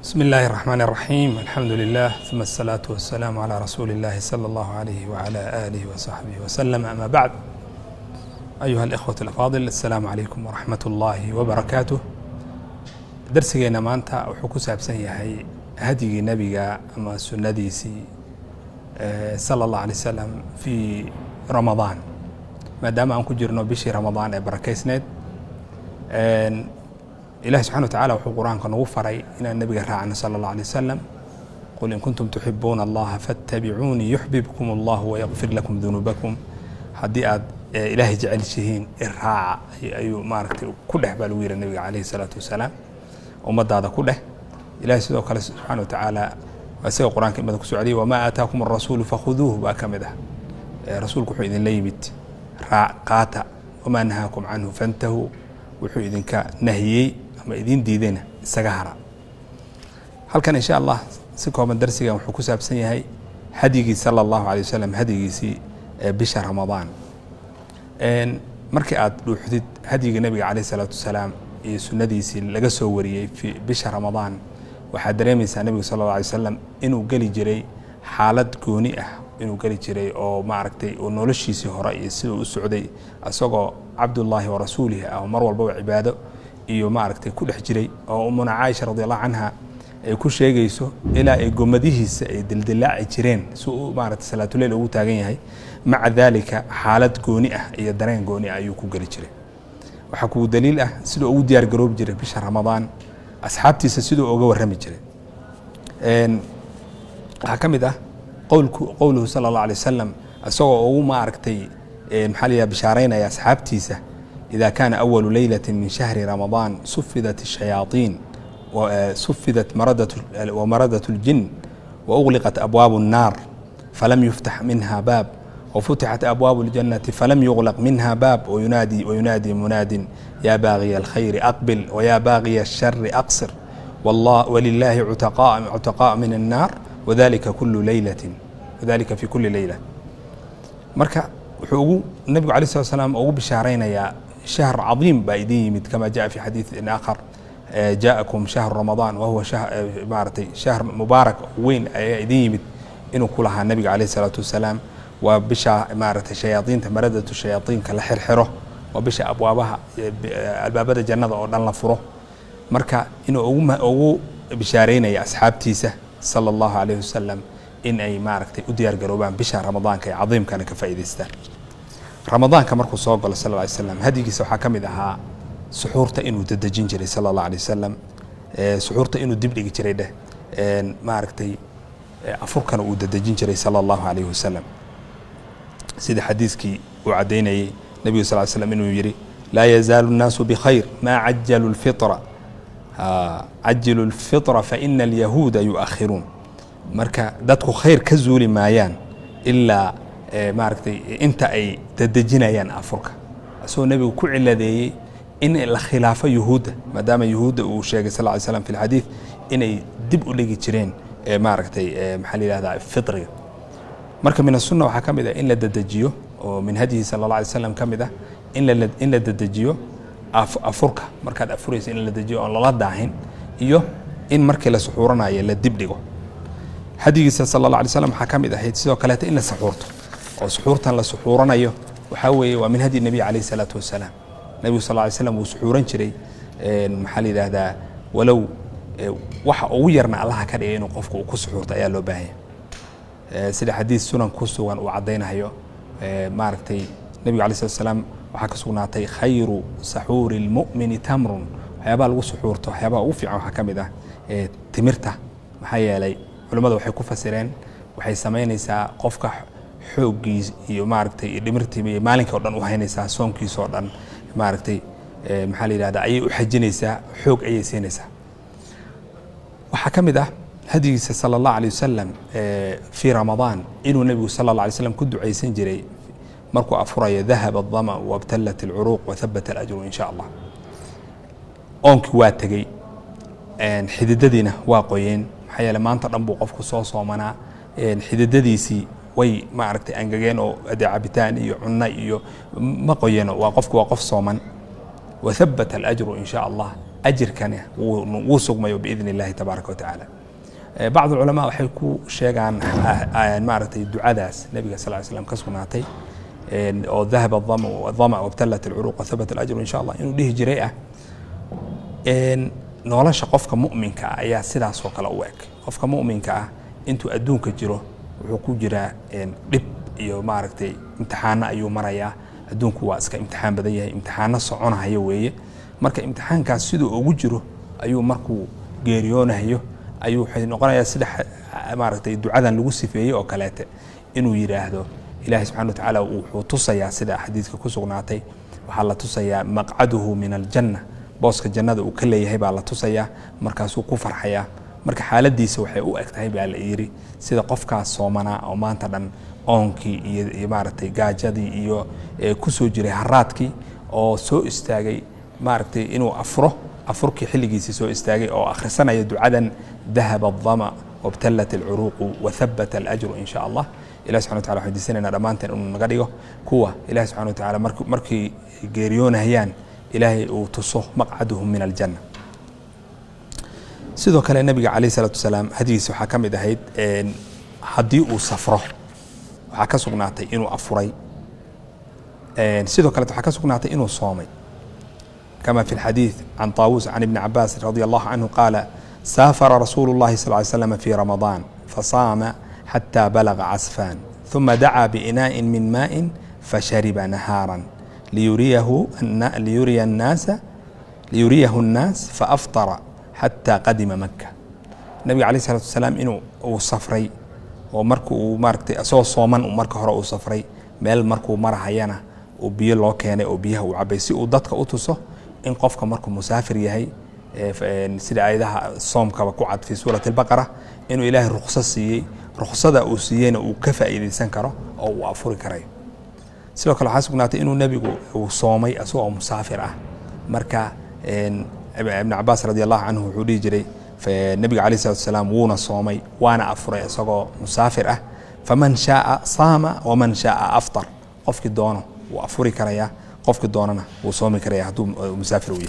بسم الله الرحمن الرحيم. الحمد لله ثم الصلاة والسلام على رسول الله صلى الله عليه وعلى آله وصحبه وسلم. أما بعد، أيها الإخوة الأفاضل، السلام عليكم ورحمة الله وبركاته. درسينا maanta wuxuu ku saabsan yahay hadigii nabiga ama sunnadiisii sallallahu alayhi wasallam fi Ramadan, maadaama aan ku jirno bishii Ramadan ee barakeysneed. إله سبحانه وتعالى وحو قرآن كان غفري إن النبي راعنا صلى الله عليه وسلم: قل إن كنتم تحبون الله فاتبعوني يحببكم الله ويغفر لكم ذنوبكم. هدي إلهي جعل شهين الراعة أيو ماركتي كله بالوير النبي عليه الصلاة والسلام ومد هذا كله. إلهي سبحانه وتعالى وسوى قرآن كلمة كسعودي: وما آتاكم الرسول فخذوه باكمده. رسولكم حين ليبت قاتا وما نهاكم عنه فانتهوا. وحو إذنك نهيي أما إذن ديدنا السجهرة. هل كان إن شاء الله سكوا من درسي وحكوا سابسني هاي هديجي صلى الله عليه وسلم هديجي سي بشهر رمضان. إن مركعات لوحدت هديجي النبي عليه الصلاة والسلام سنة سي لجسوا وريه في بشهر رمضان. وحدريم النبي صلى الله عليه وسلم إنه جلي جري حالة كونية إنه جلي جري أو معركتي ونولشي سهراء السعودي أسوق عبد الله ورسوله أو مروى البوع عباده إيو معركتي كل حجري أو أمنا عائشة رضي الله عنها كل شيء جيسو إلى جمديه دلدلاء جيرين سوء معركة صلاة الليل أو تاجين هاي. مع ذلك حالة كونية يدرين كونية أيوكو جلي جري. وحكوا دليل سلو أو ديار جروب جري بشهر رمضان أصحابتي سسدوا أو جو الرمي جري. إن حكم ده قوله صلى الله عليه وسلم أسوأ أو معركتي محلية بشارين يا أصحابتيسة: إذا كان أول ليلة من شهر رمضان صفدت الشياطين وصفدت ومردة الجن وأغلقت أبواب النار فلم يفتح منها باب وفتحت أبواب الجنة فلم يغلق منها باب وينادي مناد: يا باغي الخير أقبل ويا باغي الشر أقصر والله ولله عتقاء من النار وذلك في كل ليلة. مركا وحقوق النبي عليه الصلاة والسلام أو بشهرين يا شهر عظيم بايدين كما جاء في حديث آخر: جاءكم شهر رمضان وهو شهر مبارك وين ايدين إنه كلها النبي عليه الصلاة والسلام. وبشا مارة الشياطين تمردة الشياطين كالحرحره وبشا أبوابها الباب الجنة أو فره. مركا إنه أو بشهرين يا أصحاب تيسة صلى الله عليه وسلم إن أي معركة أديار جروبان بشهر رمضان كي عظيم كان كفائدة رمضان كمركو صوب صلى الله عليه وسلم هديك سو حكم إذا سحورته إنه تدجين جري صلى الله عليه وسلم سحورته إنه دبلي جري ده معركة أفركنا ودجين جري صلى الله عليه وسلم. سيد حديث كي وعدينا النبي صلى الله عليه وسلم إنه يجري: لا يزال الناس بخير ما عجلوا الفطرة عجلوا الفطرة فإن اليهود يؤخرون. marka dadku khayr ka zuuli maayaan ilaa maaragtay inta ay dadajinayaan afurka. soo nabigu ku ciladeeyay in la khilaafo yahuuda, maadaama yahuuda uu sheegay sallallahu alayhi wasallam fi hadith inay dib u dhigi jireen maaragtay maxaa la yiraahdaa fitriga. marka min sunna waxa kamid ah in la dadajiyo oo min hadihi sallallahu alayhi wasallam kamid ah in la dadajiyo afurka markaad afurayso in la dadajiyo oo la daahin iyo in markii la suxuranayo la dib dhigo. حديث صلى الله عليه وسلم حكم إذا هي تسوى كلات إن سحورته أو سحورتا لسحورنا يه وحوي ومن هدي النبي عليه الصلاة والسلام. النبي صلى الله عليه وسلم وسحورا شري المحل هذا ولو ويرنا الله كده إنه قفكوا كسحورته يا لو باهي. سيد حديث سنن كسوا وعدينا هيو معركتي النبي عليه الصلاة والسلام وحكى سناتي: خير سحور المؤمن تمر. حيابا لو سحورته حيابا وفي حكم إذا تمرته محيا لي. culimadu waxay ku fasireen waxay sameynaysaa qofka xoogiis iyo maaragtay dhimirtii maalinka oo dhan u haynaysaa soonkiisa oo dhan maaragtay maxaa la yiraahdaa ayay u xajinaysaa xoog ayay siinaysaa. waxa kamid ah hadigiisa sallallahu alayhi wasallam fi Ramadan inuu nabigu sallallahu alayhi wasallam ku duceysan jiray markuu afurayo: dhahaba adh-dhama wa abtalat al-uruq wa thabata al-ajru insha Allah. oonki waa tagay xididadiina waa qoyeen. حيال ما أنت ربو قفك صوص ومنا حددديسي وي ما عرفت أنجينا أدعى بتاني عنا ما قينا وقفك وقف صومن وثبت الأجر إن شاء الله أجركنا وسق ما بإذن الله تبارك وتعالى. بعض العلماء وحيكو شيئا معرتي الدعاء داس النبي صلى الله عليه وسلم كسبناتي أو ذهب الظمأ وابتلت العروق وثبت الأجر إن شاء الله إنه ليه جريئة إن نولاش قفك مؤمن كا يا سيدا سوق الأواك قفك مؤمن كا أنتو أدونك جرو وحكو جرا إن رب يو معرتي امتحان أيو مريا أدونك واسك امتحان بديه امتحان صعونها هيوية marka imtixaankaas sidoo ugu jiro ayuu markuu geeriyoonayo ayuu noqonayaa sida maaragtay ducadan lagu sifeeyay oo kaleete inuu yiraahdo Ilaahay subhanahu wa ta'ala uu tusayaa sida xadiiska ku sugnaatay waxa la tusayaa maq'aduhu min aljanna booska jannada uu ka leeyahay baa la tusayaa markaas uu ku farxayaa marka xaaladiisa waxay u egtahay baa la yiri sida qofkaas soomana oo maanta dhan oonkii iyo maaragtay gaajadii iyo ku soo jiray haraadkii oo soo istaagay maaragtay inuu afurkii xilligiisa soo istaagay oo akhrisanaya ducadan dahaba adh-dhama wabtalat al-uruq wa thabata al-ajru in sha Allah Ilaahay subhanahu wa ta'ala hadiisanayna dhamaanteen inuu naga dhigo kuwa Ilaahay subhanahu wa ta'ala markii geeriyoonayaan Ilaahay uu tuso maq'aduhum min al-janna sidoo kale nabiga kaleey salatu wasalaam hadiis waxa kamid ahayd hadii uu safro waxa ka sugnaatay inuu afuray sidoo kale waxa ka sugnaatay inuu soomay كما في الحديث عن طاووس عن ابن عباس رضي الله عنه قال سافر رسول الله صلى الله عليه وسلم في رمضان فصام حتى بلغ عسفان ثم دعا بإناء من ماء فشرب نهارا ليريه الناس فأفطر حتى قدم مكة. النبي عليه الصلاة والسلام إنه صفري ومركو أسوى صوما ومركو هراء صفري مال مركو مرحيانا وبيه الله كان وبيه وعبيسي ودتك أتوسه إن قفك مركو مسافر يهي سيد آيدها الصوم كوعد في سورة البقرة إنه إله رخصة أوسيين وكفى إذا سنكره أو أفور كراي سيد الله حاسب نعطي إنه النبي وصومي أسوأ مسافر مركا ابن عباس رضي الله عنه حولي جري فالنبي عليه الصلاة والسلام ونا صومي وأنا أفور أسوأ مسافر فمن شاء صام ومن شاء أفطر قفك دونه وأفور كرايا قفك دوننا وصومي كرايا هدو مسافر وياه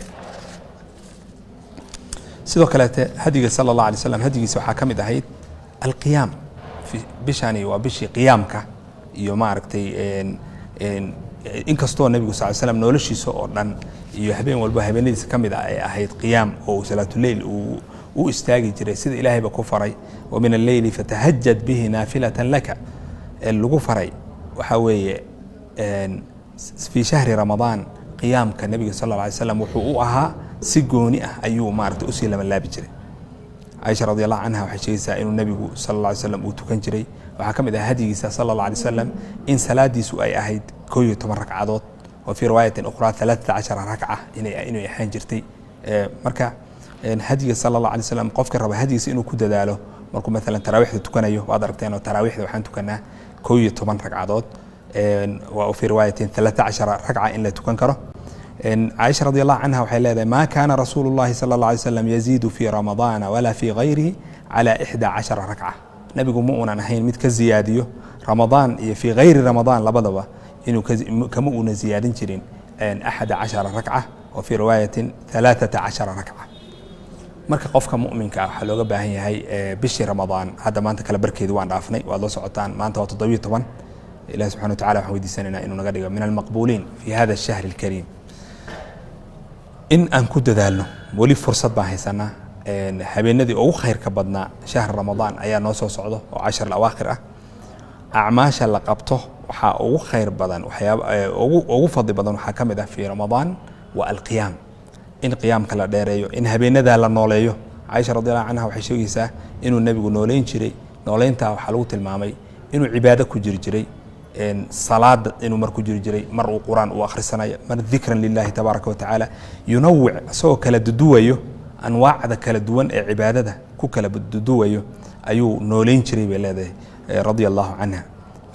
sidoo kale hadiga sallallahu alayhi wasallam hadigiisa waxa kamid ahayd alqiyam fi bishani wa bishi qiyamka iyo maaragtay in kasto nabiga sallallahu alayhi wasallam noloshiisa oo dhan iyo habeen walba habeenadiisa kamid ay ahayd qiyam oo salaatul layl uu istaagi jiray sida ilaahay ba ku faray wa min al-layli fatahajjad bihi nafilatan laka lagu faray waxa weeye في شهر رمضان قيام كالنبي صلى الله عليه وسلم وحقوقها سجوني أيوه مارت أسيل من لا بجري عائشة رضي الله عنها وحشيسة إنه النبي صلى الله عليه وسلم وتكن جري وحكم إذا هدي صلى الله عليه وسلم إن سلادي سؤال أهيد كوي تمرك عضات وفي رواية أخرى 13 ركعة إنه يحين جرتي مركع هدي صلى الله عليه وسلم قف كرب هدي إنه كده داله مركو مثلا تراويح تكن أيوه وأدركتين وتراويح وحين تكنها كوي تمرك عضات وفي رواية 13 ركعة إن لا تكنكره عائشة رضي الله عنها وحيلا ما كان رسول الله صلى الله عليه وسلم يزيد في رمضان ولا في غيره على 11 ركعة نبي مؤمن نحين متك زيادية رمضان في غير رمضان لبضبة إنه كمؤمن زيادين جرين 11 ركعة وفي رواية 13 ركعة marka qofka mu'minka ah waxa looga baahan yahay bishii Ramadaan hadda maanta kala barkeedu waan dhaafnay waa la socotaan maanta waa 17 إلهي سبحانه وتعالى وحيديسنا إنه نقدر من المقبولين في هذا الشهر الكريم إن أنكد ذالنا ولي فرصة بحثنا حبينا ذي أو خير كبدنا شهر رمضان أيام نوصل صعده وعشر الأواخر أعماش اللي قبته وحا أو خير بدن وحيا أو فضي بدن وحكم ده في رمضان والقيام إن قيام كلا داريو إن حبينا ذا لنوليو عائشة رضي الله عنها وحشويسة إنه النبي يقول نولين شري نولين تا وحلوت المامي إنه عبادة كجري صلاة إنه مركو جري مر القرآن وآخر السنة مر ذكرا لله تبارك وتعالى ينوع سو كلا ددويو أنواع ذا كلا دوان عبادة كو كلا ددويو أيو نولين شري بلاده رضي الله عنها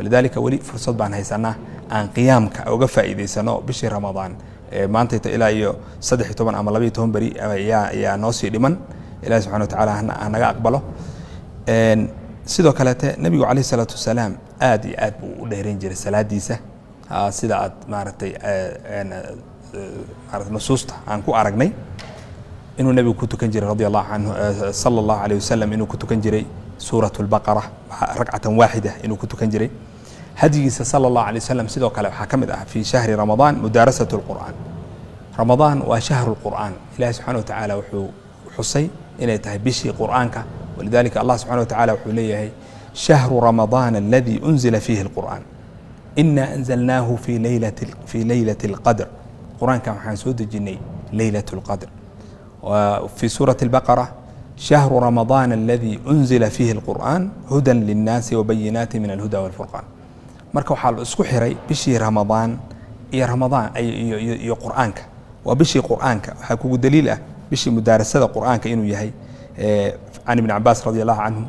ولذلك ولي فرصة بان هاي سنة عن قيامك أو قفا إذا سنة بشي رمضان ما أنت إلى أيو صدح طبعا أما لبيتهم بري يا نوسي لمن إلى سبحانه وتعالى أنا أقبله sidoo kale nabiga kaleey salatu wasalaam aad iyo aad buu u dheerin jiray salaadiisa sida aad maartay nusuusta aan ku aragnay إنه النبي كنت كنجري رضي الله عنه صلى الله عليه وسلم إنه كنت كنجري سورة البقرة ركعة واحدة إنه كنت كنجري هدي صلى الله عليه وسلم سيدو كلا حكمت في شهر رمضان مدارسة القرآن رمضان وشهر القرآن إلهي سبحانه وتعالى وحصي إنه تهبشي قرآنك ولذلك الله سبحانه وتعالى وحوليه شهر رمضان الذي أنزل فيه القرآن إنا أنزلناه في ليلة القدر القرآن كان حنسود الجني ليلة القدر. وفي سورة البقرة شهر رمضان الذي أنزل فيه القرآن هدى للناس وبينات من الهدى والفرقان. مركو حال اسكو حري بشي رمضان يا رمضان أي قرآنك وبشي قرآنك حكو دليل بشي مدارسة قرآنك إنه يهي عن ابن عباس رضي الله عنه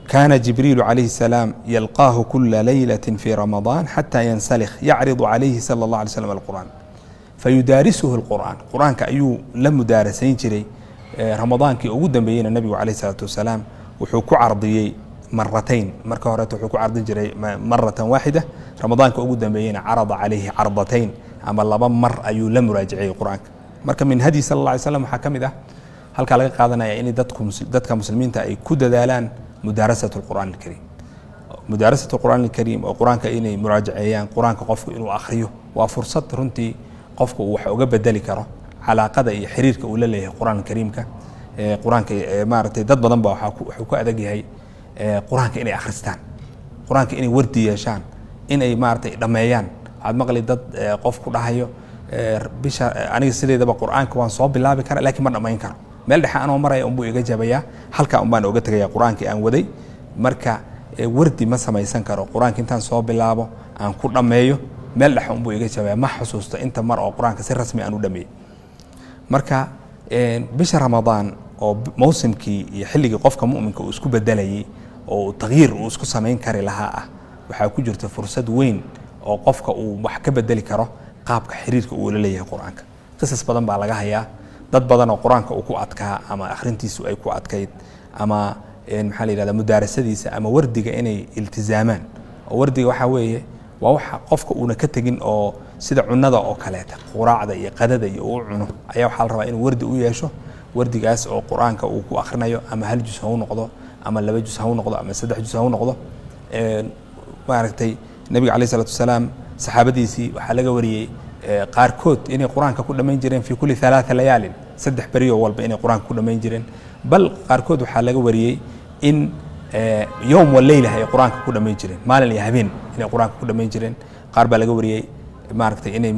كان جبريل عليه السلام يلقاه كل ليلة في رمضان حتى ينسلخ يعرض عليه صلى الله عليه وسلم القرآن فيدارسه القرآن كأيو لم مدارسين جري رمضان كي أوجد بين النبي عليه الصلاة والسلام وحكو عرضي مرتين مركه هرته وحكو عرض جري مرة واحدة رمضان كي أوجد بين عرض عليه عرضتين أما الله مر أيو لم راجعي القرآن مركه من هدي صلى الله عليه وسلم حكم ده هل كان قادنا يعني دتك مسلمين تأي كود دالان مدارسة القرآن الكريم مدارسة القرآن الكريم وقرآن كإني مراجعيان قرآن كقف إنه آخريه وفرصة رنتي قفك وحوجب ذلك علاقة حريرك ولا له القرآن الكريم قرآن كمارتي ضد ضنبا وحكو أدقي هاي قرآن كإني آخرستان قرآن كإني وردي يشان إني مارتي دميان هذا مقلي ضد قفك رهيو بيش أنا سيدي دبا قرآن كوان صوب بالله بكرة لكن مرة ما ينكر meel dhexe anoo maraya unbuu iga jabaya halka un baan uga tagaya quraanka aan waday marka wardi ma samaysan karo quraanka intaan soo bilaabo aan ku dhameeyo meel dhexe unbuu iga jabaya ma xusuusto inta mar oo quraanka si rasmi aan u dhameeyay marka bisha ramadaan oo mawsimkii iyo xilligii qofka mu'minka uu isku bedelayay oo tagyiir uu isku sameyn kari lahaa ah waxa ku jirta fursad weyn oo qofka uu wax ka bedeli karo qaabka xiriirka uu la leeyahay quraanka qisas badan baa laga hayaa dad badan oo quraanka uu ku adkaa ama akhrintiisu ay ku adkayd ama maxaa la yiraahdaa mudaarasadiisa ama wardiga inay iltizaamaan oo wardiga waxa weeye waa waxa qofka uu ka tagin oo sida cunada oo kaleeta quraacda iyo qadada iyo uu cuno ayaa waxa la rabaa inuu wardi u yeesho wardigaas oo quraanka uu ku akhrinayo ama hal juz ha noqdo ama laba juz ha noqdo ama saddex juz ha noqdo maaragtay nabiga kaleey salaatu wasalaam saxaabadiisii waxa laga wariyay qaarkood inay quraanka ku dhameyn jireen fi kulli 3 layaalin saddex bariyo walba inay quraanka ku dhameyn jireen bal qaarkood waxa laga wariyay in yawm wal layla ay quraanka ku dhameyn jireen maalin iyo habeen inay quraanka ku dhameyn jireen qaar baa laga wariyay maaragtay inay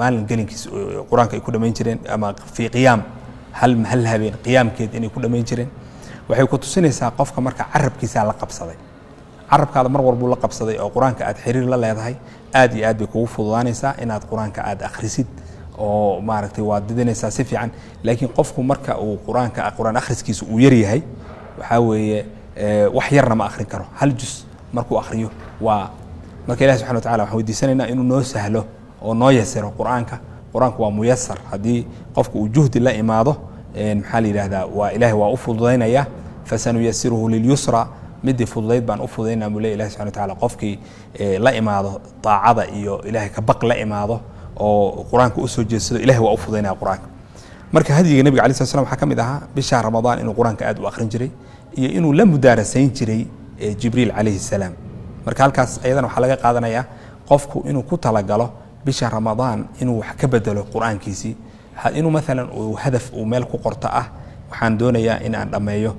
maalin gelinkiis quraanka ay ku dhameyn jireen ama fi qiyaam hal habeen qiyaamkeed inay ku dhameyn jireen waxay ku tusinaysaa qofka marka carabkiisa la qabsaday carabkaada mar walba la qabsaday oo quraanka aad xiriir la leedahay aad iyo aad bay kugu fududaanaysaa inaad quraanka aad akhrisid oo maaragtay waad didinaysaa si fiican laakiin qofku marka uu quraan akhriskiisu uu yar yahay waxa weeye wax yarna ma akhrin karo hal juz markuu akhriyo waa marka Ilaahay subhanahu wa ta'ala waxaan weydiisanaynaa inuu noo sahlo oo noo yasiro quraanka waa muyassar hadii qofku uu juhdi la imaado maxaa la yiraahdaa waa Ilaahay waa u fududaynaya fasanuyassiruhu lil yusra midii fududayd baan u fududaynaa mulay Ilaahay subhanahu wa ta'ala qofkii la imaado taacada iyo Ilaahay ka baq la imaado oo quraanka u soo jeedsado Ilaahay waa u fududaynaa quraanka marka hadiga nabiga kaleey salaam waxa kamid ahaa bisha ramadaan inuu quraanka aad u akhrin jiray iyo inuu la mudaarasayn jiray jibriil kaleey salaam marka halkaas ayadana waxa laga qaadanayaa qofku inuu ku talagalo bisha ramadaan inuu wax ka bedelo quraankiisi inuu mesela uu hadaf uu meel ku qorto ah waxaan doonayaa in aan dhameeyo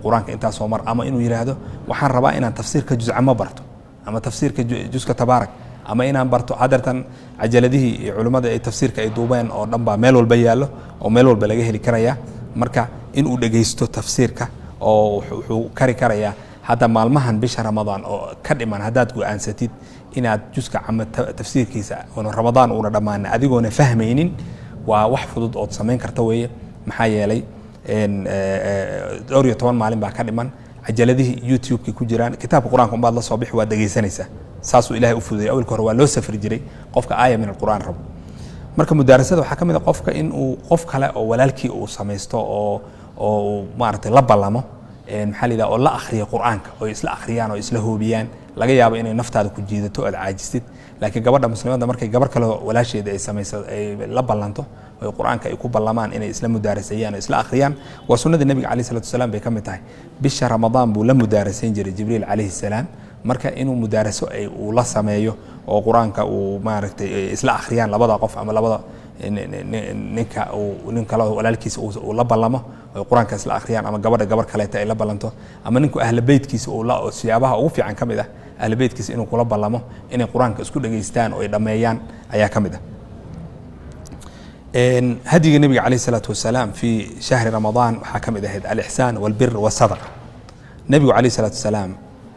quraanka inta soo mar ama inuu yiraahdo waxaan rabaa inaan tafsiirka juz'ama barto ama tafsiirka juzka tabaarak ama inaan barto hadartan ajaladihi culimada ay tafsiirka ay duubeen oo dhanba meel walba yaalo oo meel walba laga heli karaya marka in uu dhageysto tafsiirka oo wuxuu kari karaya hada maalmahan bisha ramadaan oo ka dhiman hadaad go'aansatid inaad juska ama tafsiirkiisa oo ramadaan uu dhamaan adigoona fahmaynin waa wax fudud oo sameyn karta weeye maxaa yeelay دوري طبعا معلم بقى كلمان عجلته يوتيوب كي كجيران كتاب القرآن كم بعض الله صباح ودقي سنسة ساسو إلهي أفوذي أول كهرباء لو سفر جري قفك آية من القرآن رب مركب مدرسة وحكم إذا قفك إن وقفك لا ولالكي أو سميستو أو مارت لب لامه maxaa la yidhaha oo la akhriya qur-aanka oo isla akhriyaan oo isla hoobiyaan laga yaabo inay naftaada ku jiidato aad caajistid laakiin gabadha muslimadda markay gabar kale walaasheeda ay samayso ay la ballanto oo qur-aanka ay ku ballamaan inay isla mudaarasayaan oo isla akhriyaan waa sunnada nabiga calayhi salaatu wasalaam bay ka mid tahay bisha ramadaan buu la mudaarasayn jiray jibriil calayhi salaam marka inuu mudaaraso ay uu la sameeyo oo qur-aanka uu maaragtay isla akhriyaan labada qof ama labada nin kale walaalkiisa uu la ballamo oo qur-aanka isla akhriyaan ama gabadha gabar kaleeta ay la ballanto ama ninku ahla beydkiisa uu la siyaabaha ugu fiican ka mid ah ahla beydkiisa inuu kula ballamo inay qur-aanka isku dhageystaan oo ay dhammeeyaan ayaa ka mid ah hadiga nabiga calayhi salaatu wasalaam fi shahri ramadaan waxaa ka mid ahayd alixsaan walbir wasadaqa nabigu calayhi salaatu wasalaam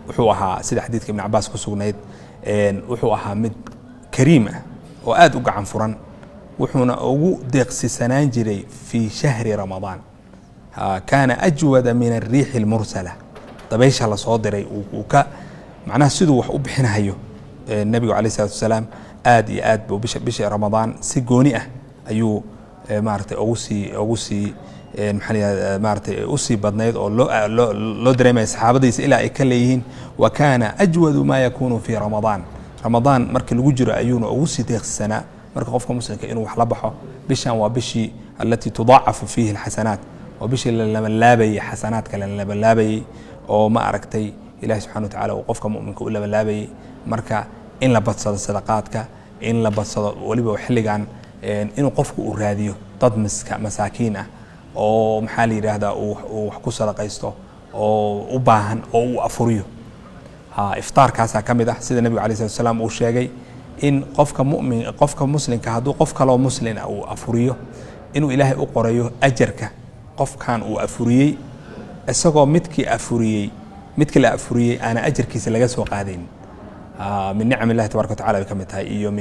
wuxuu ahaa sida xadiidka ibn cabaas ku sugnayd wuxuu ahaa mid kariim ah oo aad u gacan furan wuxuuna ugu deeqsisanaan jiray fi shahri ramadaan kaana ajwada min ariixi almursala dabaysha la soo diray uu ka macnaha siduu wax u bixinayo nabigu calayhi salaatu wasalaam aad iyo aad buu bisha ramadaan si gooni ah ayuu maaragtay ugu sii maxaa maaragtay u sii badnayd oo loo dareemaya saxaabadiisa ilaa ay ka leeyihiin wa kaana ajwadu ma yakunu fi ramadaan markii lagu jiro ayuuna ugu sii deeqsisanaa marka qofka muslimka inuu wax la baxo bishan waa bishii allatii tudaacafu fiihi alxasanaat waa bishii la labalaabayay xasanaadka la labalaabayay oo ma aragtay ilahi subxana watacaala uu qofka mu'minka u labalaabayay marka in la badsado sadaqaadka in la badsado weliba xilligan inuu qofku uu raadiyo dad masaakiin ah oo maxaa la yidhaahdaa uu wax ku sadaqaysto oo u baahan oo uu afuriyo iftaarkaasaa ka mid ah sida nabiga calayhi salatu wasalaam uu sheegay in qofka muslimka hadduu qof kaloo muslin ah uu afuriyo inuu ilaahay u qorayo ajarka qofkan uu afuriyey isagoo midkii la afuriyey aana ajarkiisa laga soo qaadayn min nicam illahi tabaraka watacala bay ka mid tahay iyo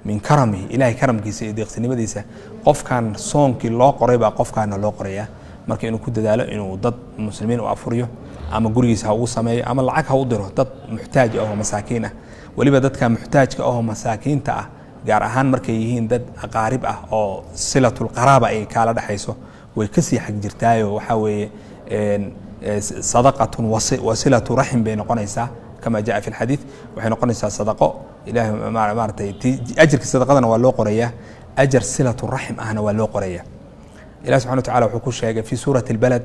min karamihi ilahay karamkiisa iyo deeqsinimadiisa qofkan soonkii loo qoray baa qofkaana loo qoraya marka inuu ku dadaalo inuu dad muslimiin u afuriyo ama gurigiisa ha ugu sameeyo ama lacag ha u diro dad muxtaaj ah oo masaakiin ah weliba dadka muxtaajka ah oo masaakiinta ah gaar ahaan markay yihiin dad aqaarib ah oo silatul qaraaba ay kala dhaxayso way ka sii xag jirtaayo waxa weeye sadaqatun wasilatu rahim bay noqonaysaa kama jaa fi alxadiid waxay noqonaysaa sadaqo ilaahay maartay ajirka sadaqadana waa loo qorayaa ajar silatu rahim ahna waa loo qorayaa ilaah subxana watacaala wuxuu ku sheegay fi suurati albalad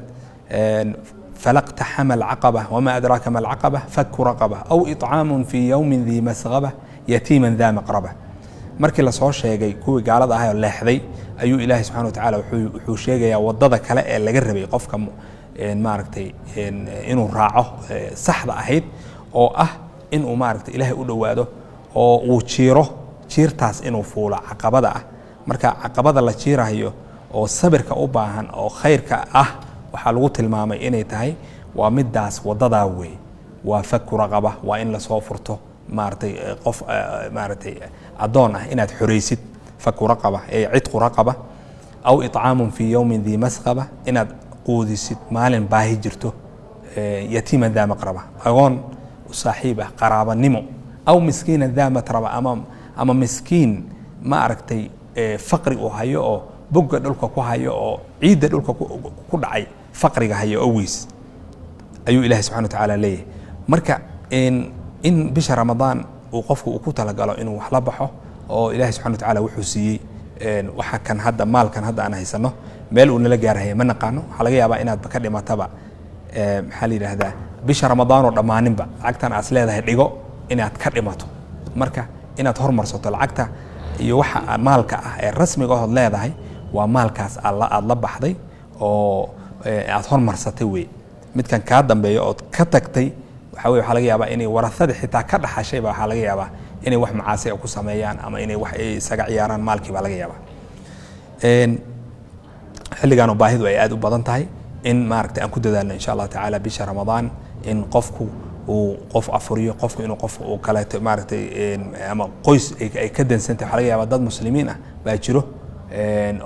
فلاقتحم العقبة وما أدراك ما العقبة فك رقبة أو إطعام في يوم ذي مسغبة يتيما ذا مقربة markii la soo sheegay kuwii gaalada ahaa oo leexday ayuu ilaahay subxaana watacaala wuxuu sheegayaa wadada kale ee laga rabay qofka maaragtay inuu raaco saxda ahayd oo ah inuu maaragtay ilaahay u dhowaado oo uu jiirtaas inuu fuulo caqabada ah marka caqabada la jiirayo oo sabirka u baahan oo khayrka ah waxaa lagu tilmaamay inay tahay waa midaas wadadaa wey waa faku raqaba waa in lasoo furto maaragtay qof maaragtay adoon ah inaad xoreysid faku raqaba ee cidqu raqaba aw itcaamun fi yawmin dhi masqaba inaad quudisid maalin baahi jirto yatiima daa maqraba agoon u saaxiib ah qaraabanimo aw miskiina daa matraba ama miskiin ma aragtay faqri uu hayo oo bogga dhulka ku hayo oo ciidda dhulka ku dhacay faqriga hayo oweys ayuu ilaahay subxana watacaala leeyahay marka in bisha ramadaan uu qofku uu ku talagalo inuu wax la baxo oo ilaahay subxana watacaala wuxuu siiyey waxa kan hadda maalkan hadda aan haysano meel uu nala gaarahaya ma naqaano waxaa laga yaabaa inaadba ka dhimataba maxaa la yidhaahdaa bisha ramadaan oo dhammaaninba lacagtan aad leedahay dhigo inaad ka dhimato marka inaad hormarsato lacagta iyo waxa maalka ah ee rasmiga ahood leedahay waa maalkaas aad la baxday oo aad hormarsatay wey midkan kaa dambeeyo ood ka tagtay waxaa laga yaabaa inay warasada xitaa ka dhaxashayba waxaa laga yaabaa inay wax macaasi ku sameeyaan ama inay wax isaga ciyaaraan maalkii baa laga yaabaa xilligan baahidu ay aad u badan tahay in maaragtay aan ku dadaalno insha Allah tacaala bisha ramadaan in qofku uu qof afuriyo qofku inuu qof uu kale maaragtay ama qoys ay ka dansantahay waxaa laga yaabaa dad muslimiin ah baa jiro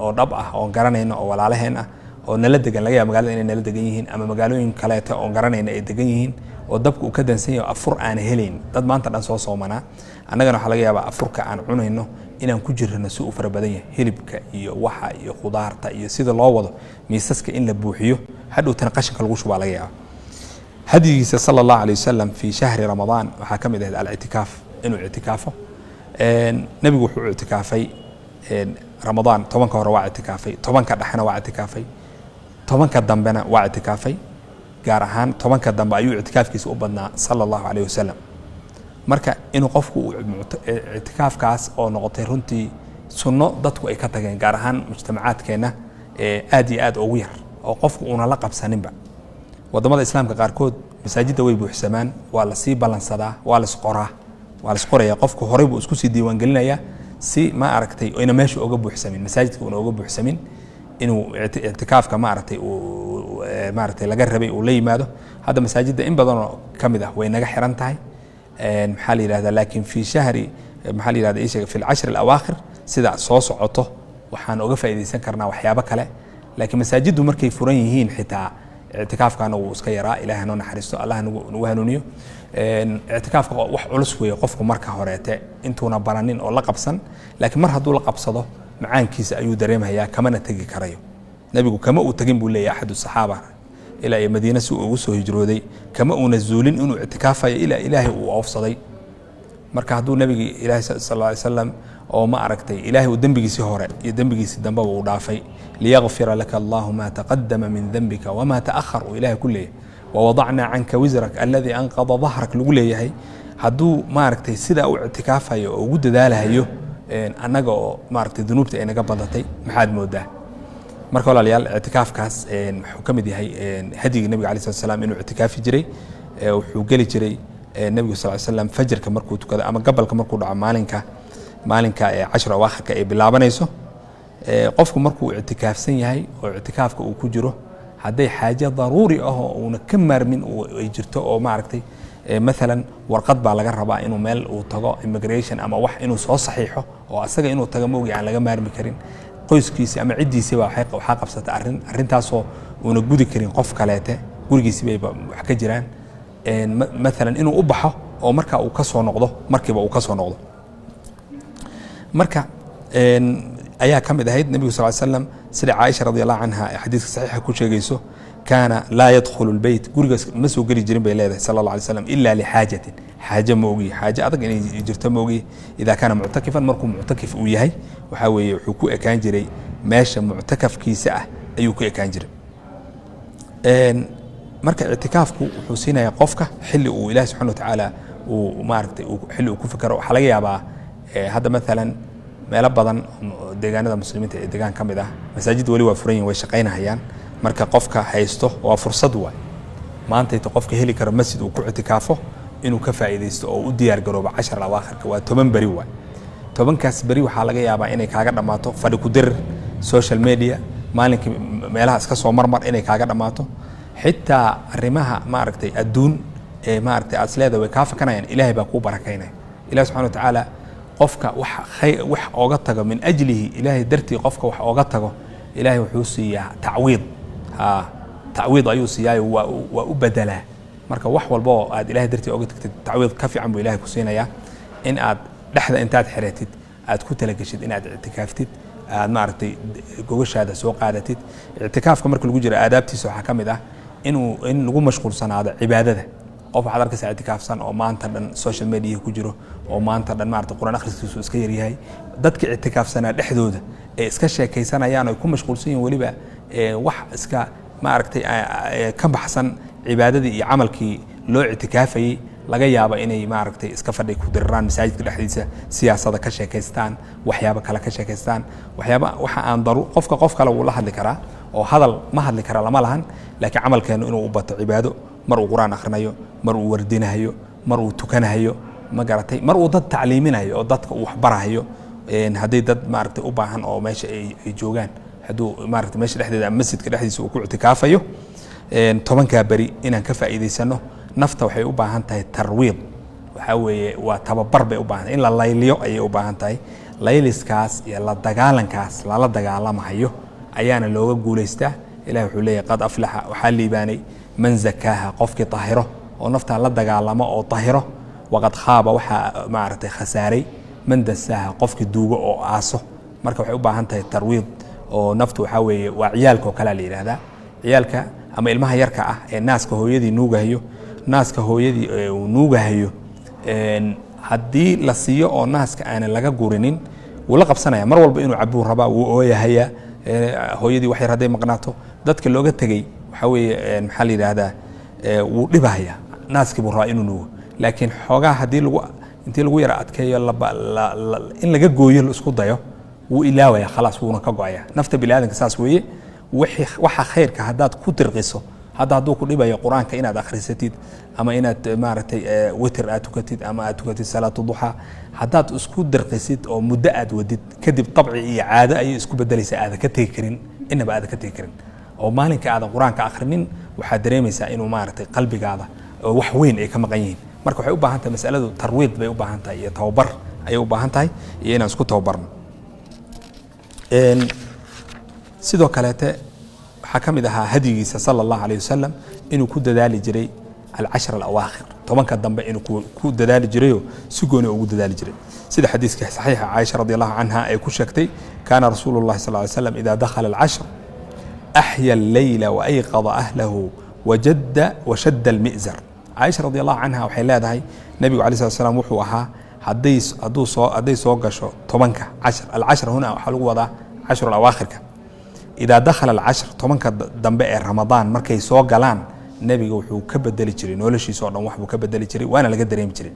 oo dhab ah oo garanayno oo walaalaheen ah oo nala degan laga yaabo magaalada inay nala degan yihiin ama magaalooyin kaleeto oo garanayna ay degan yihiin oo dabka uu ka dansan yahay afur aan helayn dad maanta dhan soo soomanaa annagana waxaa laga yaabaa afurka aan cunayno inaan ku jirno si uu fara badan yahay hilibka iyo waxa iyo khudaarta iyo sida loo wado miisaska in la buuxiyo hadhowtana qashinka lagu shubaa laga yaabaa hadigiisa sala allahu alayh wasalam fii shahri ramadaan waxaa ka mid ahayd alictikaaf inuu ictikaafo nebigu wuxuu ictikaafay ramadaan 10 hore waa ictikaafay 10 dhexna waa ictikaafay 10 dambena waa ictikaafay gaar ahaan 10 dambe ayuu ictikaafkiisa u badnaa sala allahu alayh wasalam marka inuu qofku ictikaafkaas oo noqotay runtii sunno dadku ay ka tageen gaar ahaan mujtamacaadkeena aad iyo aad ugu yar oo qofku una la qabsaninba wadamada islaamka qaarkood masaajidda way buuxsamaan waa la sii balansadaa waa la isqoraya qofku horey buu isku sii diiwaan gelinayaa si ma aragtay ina meesha uga buuxsamin masaajidka una uga buuxsamin inuu ictikaafka ma aragtay laga rabay uu la yimaado hadda masaajidda in badan oo kamid ah way naga xiran tahay maxaa la yiraahdaa laakiin fi shahri maxaa la yiraahdaa isha fi al-ashr al-awaakhir sida soo socoto waxaan uga faa'iideysan karnaa waxyaabo kale laakiin masaajiddu markay furan yihiin xitaa ictikaafkana wuu iska yaraa ilaahay noo naxariisto allah nagu hanuuniyo ictikaafka wax culus weeye qofku marka horeete intuuna baranin oo la qabsan laakiin mar hadduu la qabsado macaankiisa ayuu dareemayaa kamana tegi karayo nabigu kama uu tagin buu leeyahay axadu saxaaba ilaa ay madiina si ugu soo hijrooday kama uuna zuulin inuu ictikaafayo ilaa ilaahay uu oofsaday marka hadduu nabiga ilaahay sallallahu alayhi wasallam oo ma aragtay ilaahay uu dambigiisii hore iyo dambigiisii dambe uu dhaafay liyaghfira laka allahu ma taqaddama min dhanbika wama ta'akhkhar ilaahay kullee ووضعنا عنك وزرك الذي أنقض ظهرك لقول يهي هدو ما ركتي سيدا أو اعتكافها وجود ذالها يو أنجا ما ركتي ذنوبتي أنا قبضتي محاد مودة مركو الله ليال اعتكاف كاس حكم دي هي هدي النبي عليه الصلاة والسلام إنه اعتكاف يجري وحجلي جري النبي صلى الله عليه وسلم فجر كمركو كذا أما قبل كمركو دع مالك 10 أواخر كبلا بنيسو قفكم مركو اعتكاف سنة هي واعتكافك وكجره هذه حاجة ضروري ونكمر من ويجرته أو ما عرفتي مثلا ورقد بالغ ربع إنه مال وطاقة immigration أما واحد إنه صح صحيحه أو أسرع إنه طاقة موجي على جمار مكرين قيس كيس أما عدي سوا حق وحق بس أرن تاسو ونجود كرين قف كلاته قولي سبي حكي جيران مثلا إنه أبحه أو مركب أو كسر نقضه مركب أو كسر نقضه مركب أيها كم إذا هيد النبي صلى الله عليه وسلم سيدة عائشة رضي الله عنها حديث صحيح كل شيء جيسه كان لا يدخل البيت قول مسو قري جرين بيلاده صلى الله عليه وسلم إلا لحاجة حاجة موجي حاجة أعتقد إن يجرت موجي إذا كان معتكفا مركم معتكف وياهي وحاول حقوق كان جري ماشى معتكف كيسة أيوك كان جري مركز اعتكافك حسينا يقفك حل وإله سبحانه وتعالى وما عرفت حل وكفكر وحلاقي أبا هذا مثلا meelo badan deegaanada muslimiinta ee deegaan kamid ah masaajid wali waa furan way shaqeynayaan marka qofka haysto waa fursad waay maanta inta qofka heli karo masjid uu ku ictikaafo inuu ka faa'iideysto oo u diyaar garoobo 10 awaakhirka waa 10 bari waay 10kaas bari waxa laga yaabaa inay kaaga dhamaato fadhi ku dir social media maalinka meelaha iska soo marmar inay kaaga dhamaato xitaa arrimaha ma aragtay adduun ee ma aragtay asleeda way ka fakanayaan ilaahay baa ku barakaynay ilaahay subhanahu wa ta'ala qofka wax ooga tago min ajlihi ilaahay dartii qofka wax ooga tago ilaahay wuxuu siiyaa tacwiid ayuu siiyaa waa u badalaa marka wax walba oo aad ilaahay dartii ooga tagtid tacwiid ka fiican buu ilaahay ku siinayaa in aad dhaxda intaad xiratid aad ku talagashid in aad ictikaaftid aad ma aragtay gogashaada soo qaadatid ictikaafka marka lagu jiro aadaabtiisa waxa kamid ah in lagu mashquulsanaado cibaadada qof waxaad arkaysaa ictikaafsan oo maanta dhan social media ku jiro oo maanta dhan maaragtay quraan akhriskiisu iska yar yahay dadka ictikaafsanaa dhexdooda ee iska sheekaysanayaan oo ku mashquulsan yihiin waliba wax iska maaragtay ka baxsan cibaadadii iyo camalkii loo ictikaafayay laga yaabo inay maaragtay iska fadhi ku dirraan masaajidka dhexdiisa siyaasada ka sheekaystaan waxyaabo kale ka sheekaystaan waxa aan qofka qof kale uu la hadli karaa oo hadal ma hadli kara lama lahan laakiin camalkeenu inuu u bato cibaado mar uu quraan akhrinayo mar uu wardinayo mar uu tukanayo ma garatay mar uu dad tacliiminayo oo dadka uu wax barayo haday dad maaragtay u baahan oo meesha ay joogaan haduu maaragtay meesha dhexdeeda masjidka dhexdiisa uu ku ictikaafayo 10ka bari inaan ka faa'iideysano nafta waxay u baahan tahay tarwiid waxa weeye waa tababar bay u baahan in la layliyo ayay u baahan tahay layliskaas iyo la dagaalankaas la dagaalamayo ayaana looga guuleystaa ilaahay wuxuu leeyahay qad aflaha waxa liibaanay man zakaha qofki tahiro oo nafta la dagaalamo oo tahiro waqad khaba waxa maaragtay khasaaray man dasaha qofki duugo oo aaso marka waxay u baahan tahay tarwiid oo naftu waxa weeye waa ciyaalka kala la yiraahdaa ciyaalka ama ilmaha yarka ah ee naaska hooyadii nuugayo naaska hooyadii uu nuugahayo haddii la siiyo oo naaska aanan laga gurinin wuu la qabsanaya mar walba inuu cabuu rabaa wuu ooyahayaa hooyadii wax yar hadday maqnaato dadka looga tegey waxaa weeye maxaa la yidhaahdaa wuu dhibahayaa naaskii buu rabaa inuu nuugo laakiin xoogaa haddii intii lagu yara adkeeyo in laga gooyo la isku dayo wuu ilaawaya khalaas wuuna ka go'aya nafta bini aadanka saas weeye waxa khayrka haddaad ku dirqiso hadduu ku dhibayo quraanka inaad akhrisatid ama inaad maaragtay witr aad tukatid ama aad tukatid salaatu duha haddaad isku dirqisid oo muddo aad wadid kadib tabci iyo caado ayay isku bedelaysaa aad ka tegi karin inaba aad ka tegi karin oo maalinka aad quraanka akhrinin waxaad dareemaysaa inuu maaragtay qalbigaada wax weyn ay ka maqan yihiin marka waxay u baahan tahay mas'aladu tarwiid bay u baahan tahay iyo tababar ayay u baahan tahay iyo inaan isku tababarno sidoo kaleete waxaa ka mid ahaa hadigiisa sala allahu alayh wasalam inuu ku dadaali jiray alcashar alawaakhir tobanka dambe inuu ku dadaali jirayoo si gooni ugu dadaali jiray sida xadiiska saxiixa caaisha radi allahu canha ay ku sheegtay kaana rasuulu llahi sal ly slam ida dakhala alcashr axya alleyla waayqada ahlahu washadda almi'zar caaisha radi allahu canha waxay leedahay nebigu alay slat slam wuxuu ahaa hadday soo gasho tobanka cashar alcashar huna waxaa lagu wadaa cashru alawaakhirka idaa dakhala alcashr tobanka dambe ee ramadaan markay soo galaan nebiga wuxuu ka bedeli jiray noloshiisa oo dhan waxbuu ka bedeli jiray waana laga dareemi jiray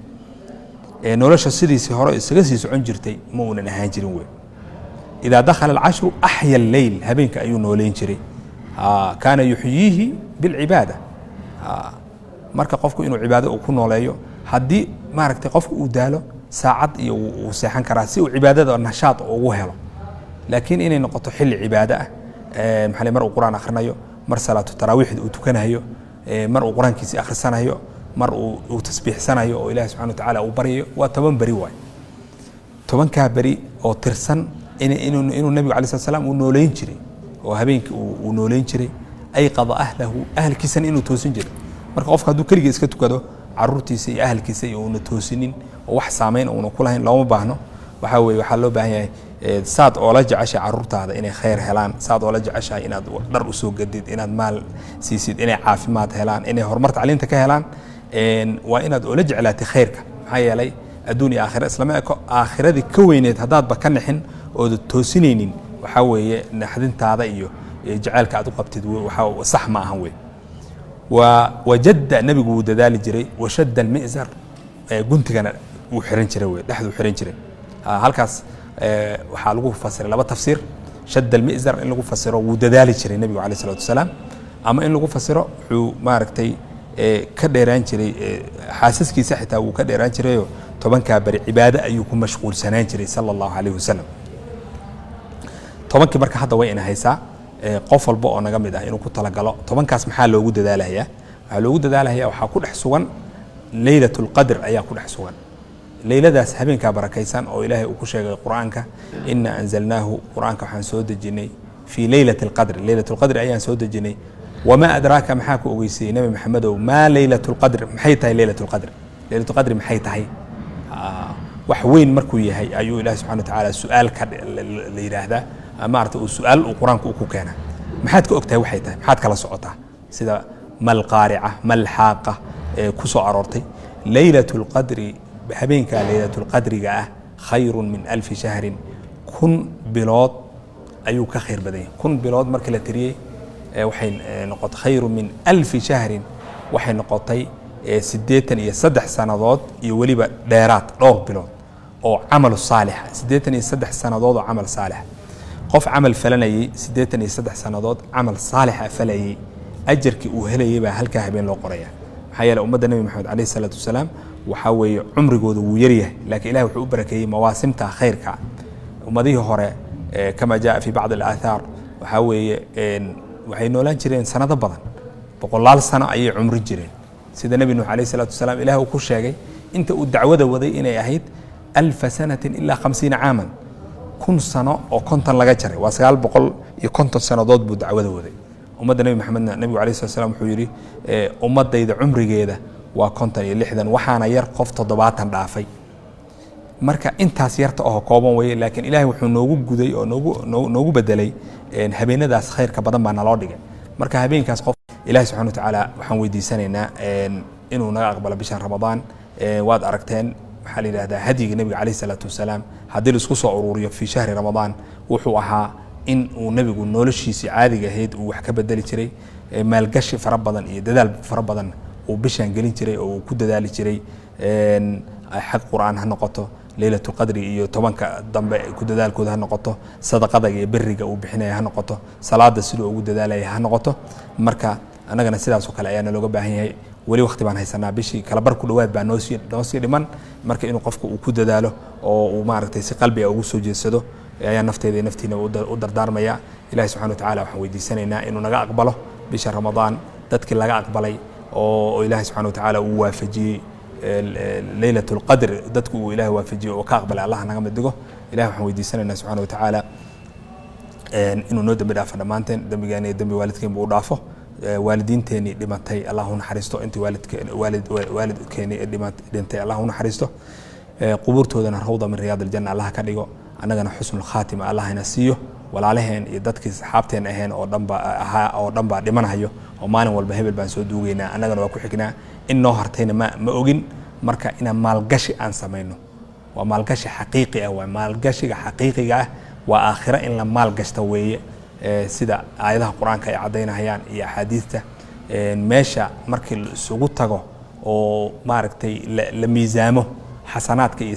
nolosha sidiisii hore isaga sii socon jirtay ma uunan ahaan jirin wey idaa dakhala alcashru axya alleyl habeenka ayuu nooleyn jiray kaana yuxyiihi bilcibaada marka qofku inuu cibaado uu ku nooleeyo haddii maaragtay qofku uu daalo saacad iyo uu seexan karaa si uu cibaadada nashaad ugu helo laakiin inay noqoto xilli cibaado ah maxaa mar uu quraan akhrinayo mar salaatu taraawiixda uu tukanayo mar uu quraankiisa akhrisanayo mar uu tasbiixsanayo oo ilaahay subxaanahu wa tacaala uu baryayo waa 10 bari waay 10 bari oo tirsan inuu nabiga calaih slat salaam uu nooleyn jiray oo habeenkii uu nooleyn jiray ayqada ahlahu ahalkiisana inuu toosin jiray marka qofka hadduu keligii iska tukado caruurtiisa iyo ahalkiisa iyo uuna toosinin oo wax saameyn uuna ku lahayn looma baahno waxaa weeye waxaa loo baahan yahay saad oola jeceshahay caruurtaada inay khayr helaan saad oola jeceshahay inaad dhar u soo gadid inaad maal siisid inay caafimaad helaan inay horumar tacliinta ka helaan waa inaad oola jeclaatay khayrka maxaa yeelay adduun iyo aakhira islama eko aakhiradii ka weyneed haddaadba ka nixin ooda toosinaynin waxaa weeye naxdintaada iyo jacaylka aad u qabtid waxaa sax ma ahan wey wajadda nebigu wuu dadaali jiray washadda almi'zar guntigana wuu xiran jiray wey dhexduu xiran jiray halkaas waxaa lagu fasiray laba tafsiir shadda almi'zar in lagu fasiro wuu dadaali jiray nebigu calayh salatu wasalaam ama in lagu fasiro wuxuu maaragtay ka dheeraan jiray xaasaskiisa xitaa wuu ka dheeraan jirayoo 10 bari cibaado ayuu ku mashquulsanaan jiray sala allahu calayh wasalam 10 marka hadda way ina haysaa qof walba oo naga mid ah inuu ku talagalo 10kaas maxaa loogu dadaalayaa waxaa loogu dadaalayaa waxaa ku dhex sugan leylatul qadr ayaa ku dhex sugan leyladaas habeenkaa barakaysan oo ilaahay uu ku sheegay quraanka inna anzalnaahu quraanka waxaan soo dejinay fii leylatil qadr leylatul qadr ayaan soo dejinay wamaa adraaka maxaa ku ogeysay nabi maxamedow maa leylatul qadr maxay tahay leylatul qadr leylatul qadr maxay tahay wax weyn markuu yahay ayuu ilaahay subxaanahu wa tacaala su'aal ka la yiraahdaa maaragtay uu su'aal uu quraanka ku keena maxaad ka ogtahay waxay tahay maxaad kala socotaa sida mal qaarica mal xaaqa ku soo aroortay leylatul qadri habeenka leylatul qadriga ah khayrun min 1000 shahrin kun bilood ayuu ka khayr badan yahay kun bilood markii la tiriyay waxay noqotay khayrun min 1000 shahrin waxay noqotay 83 sanadood iyo waliba dheeraad dhowr bilood oo camal saalix 83 sanadood oo camal saalix qof camal falanayay 83 sanadood camal saalix falayay ajarkii uu helayay baa halka habeen loo qoraya maxaa yeelay ummadda nabi maxamed calayhi salaatu wasalaam waxaa weeye cumrigooda wuu yaryahay laakiin ilahi wuxuu u barakeeyey mawaasimta khayrka ummadihii hore kama jaa fi bacd alaahaar waxaa weeye waxay noolaan jireen sanado badan boqolaal sano ayay cumrin jireen sida nebi nuux calayhi salaatu wasalaam ilaah uu ku sheegay inta uu dacwada waday inay ahayd 1000 sanatin ilaa 50 caaman 1000 sano oo 50 laga jaray waa 950 sanadood buu dacwada waday ummadda nebi maxamedna nebigu calayhi salaatu wasalaam wuxuu yidhi ummadayda cumrigeeda waa 50 iyo 60 waxaana yar qof 70 dhaafay marka intaas yarta oo kooban way laakiin ilaahay wuxuu noogu guday oo noogu bedelay habeenadaas khayrka badan baa naloo dhigay marka habeenkaas qof ilaahay subxaanahu wa tacaala waxaan weydiisanaynaa inuu naga aqbalo bishan ramadaan waad aragteen waxaa la yidhahdaa hadiga nebiga calayhi salaatu wasalaam haddii la isku soo ururiyo fii shahri ramadaan wuxuu ahaa in uu nebigu noloshiisii caadiga ahayd uu wax ka bedeli jiray maalgashi fara badan iyo dadaal fara badan uu bishaan gelin jiray oo uu ku dadaali jiray xag qur'aan ha noqoto leylatul qadri iyo tobanka dambe ku dadaalkooda ha noqoto sadaqada iyo beriga uu bixinaya ha noqoto salaada sidoo ugu dadaalaya ha noqoto marka annagana sidaas oo kale ayaa nalooga baahan yahay weli waqti baan haysanaa bishii kala bar ku dhawaad baa noo sii dhiman marka inuu qofku uu ku dadaalo oo uu maaragtay si qalbiga ugu soo jeedsado ayaa nafteeda iyo naftiina u dardaarmaya ilaahay subxaana watacaala waxaan weydiisanaynaa inuu naga aqbalo bisha ramadaan dadkii laga aqbalay oo ilaahay subxaana watacaala uu waafajiyey leylatul qadr dadku uu ilaahay waafajiyey oo ka aqbalay allah naga mid dhigo ilahay waxaan weydiisanaynaa subxaana watacaala inuu noo dambi dhaafo dhammaanteen dambigeena iyo dambi waalidkeen buu u dhaafo waalidiinteenii dhimatay allah u naxariisto intii waalidkeenii dhintay allah u naxariisto qubuurtoodana rawda min riyaad aljanna allah ka dhigo annagana xusnul khaatima allah ina siiyo walaalaheen iyo dadkii saxaabteen aheen oo dhan baa dhimanayo oo maalin walba hebel baan soo duugaynaa annagana waa ku xignaa in noo hartayna ma ogin marka inaan maalgashi aan samayno waa maalgashi xaqiiqi ah waa maalgashiga xaqiiqiga ah waa aakhiro in la maalgashta weeye sida aayadaha qur-aanka ay caddaynayaan iyo axaadiista meesha markii la isugu tago oo maaragtay la miisaamo xasanaadka iyo